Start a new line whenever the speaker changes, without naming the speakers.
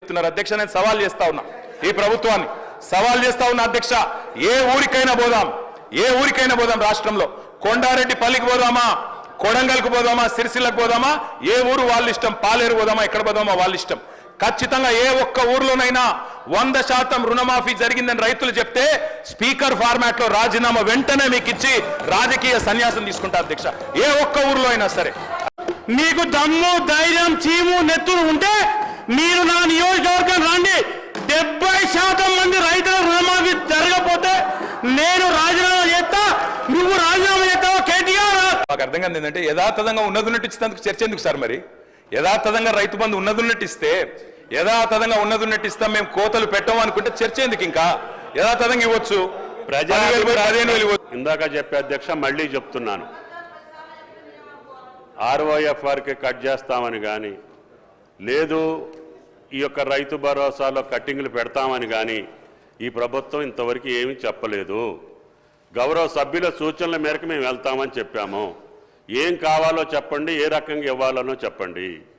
అధ్యక్ష నేను సవాల్ చేస్తా ఉన్నా ఈ ప్రభుత్వాన్ని సవాల్ చేస్తా ఉన్నా అధ్యక్ష ఏ ఊరికైనా పోదాం రాష్ట్రంలో కొండారెడ్డి పల్లికి పోదామా కొడంగల్కు పోదామా సిరిసిల్లకు పోదామా ఏ ఊరు వాళ్ళ ఇష్టం పాలేరు పోదామా ఎక్కడ పోదామా వాళ్ళ ఇష్టం ఖచ్చితంగా ఏ ఒక్క ఊర్లోనైనా 100% రుణమాఫీ జరిగిందని రైతులు చెప్తే స్పీకర్ ఫార్మాట్ లో రాజీనామా వెంటనే మీకు ఇచ్చి రాజకీయ సన్యాసం తీసుకుంటా అధ్యక్ష ఏ ఒక్క ఊర్లో అయినా సరే
మీకు దమ్ము ధైర్యం చీము నెత్తులు ఉంటే మీరు నా నియోజకవర్గం రండి 70% మంది రైతుల రుణమాఫీ జరగకపోతే నేను రాజీనామా చేస్తా నువ్వు రాజీనామా చేస్తావా కేటీఆర్
నాకు అర్థం కాదు ఏంటంటే యథాతథంగా ఉన్నదున్నట్టు ఇచ్చినందుకు చర్చ ఎందుకు సార్ మరి యథాతథంగా రైతు బంధు ఉన్నదున్నట్టు ఇస్తే యథాతథంగా ఉన్నదున్నట్టు ఇస్తాం మేము కోతలు పెట్టాం అనుకుంటే చర్చ ఎందుకు ఇంకా యథాతథంగా ఇవ్వచ్చు
ఇందాక చెప్పే అధ్యక్ష మళ్ళీ చెప్తున్నాను ROFRకి కట్ చేస్తామని కానీ లేదు ఈ యొక్క రైతు భరోసాలో కట్టింగ్లు పెడతామని కానీ ఈ ప్రభుత్వం ఇంతవరకు ఏమీ చెప్పలేదు గౌరవ సభ్యుల సూచనల మేరకు మేము వెళ్తామని చెప్పాము ఏం కావాలో చెప్పండి ఏ రకంగా ఇవ్వాలనో చెప్పండి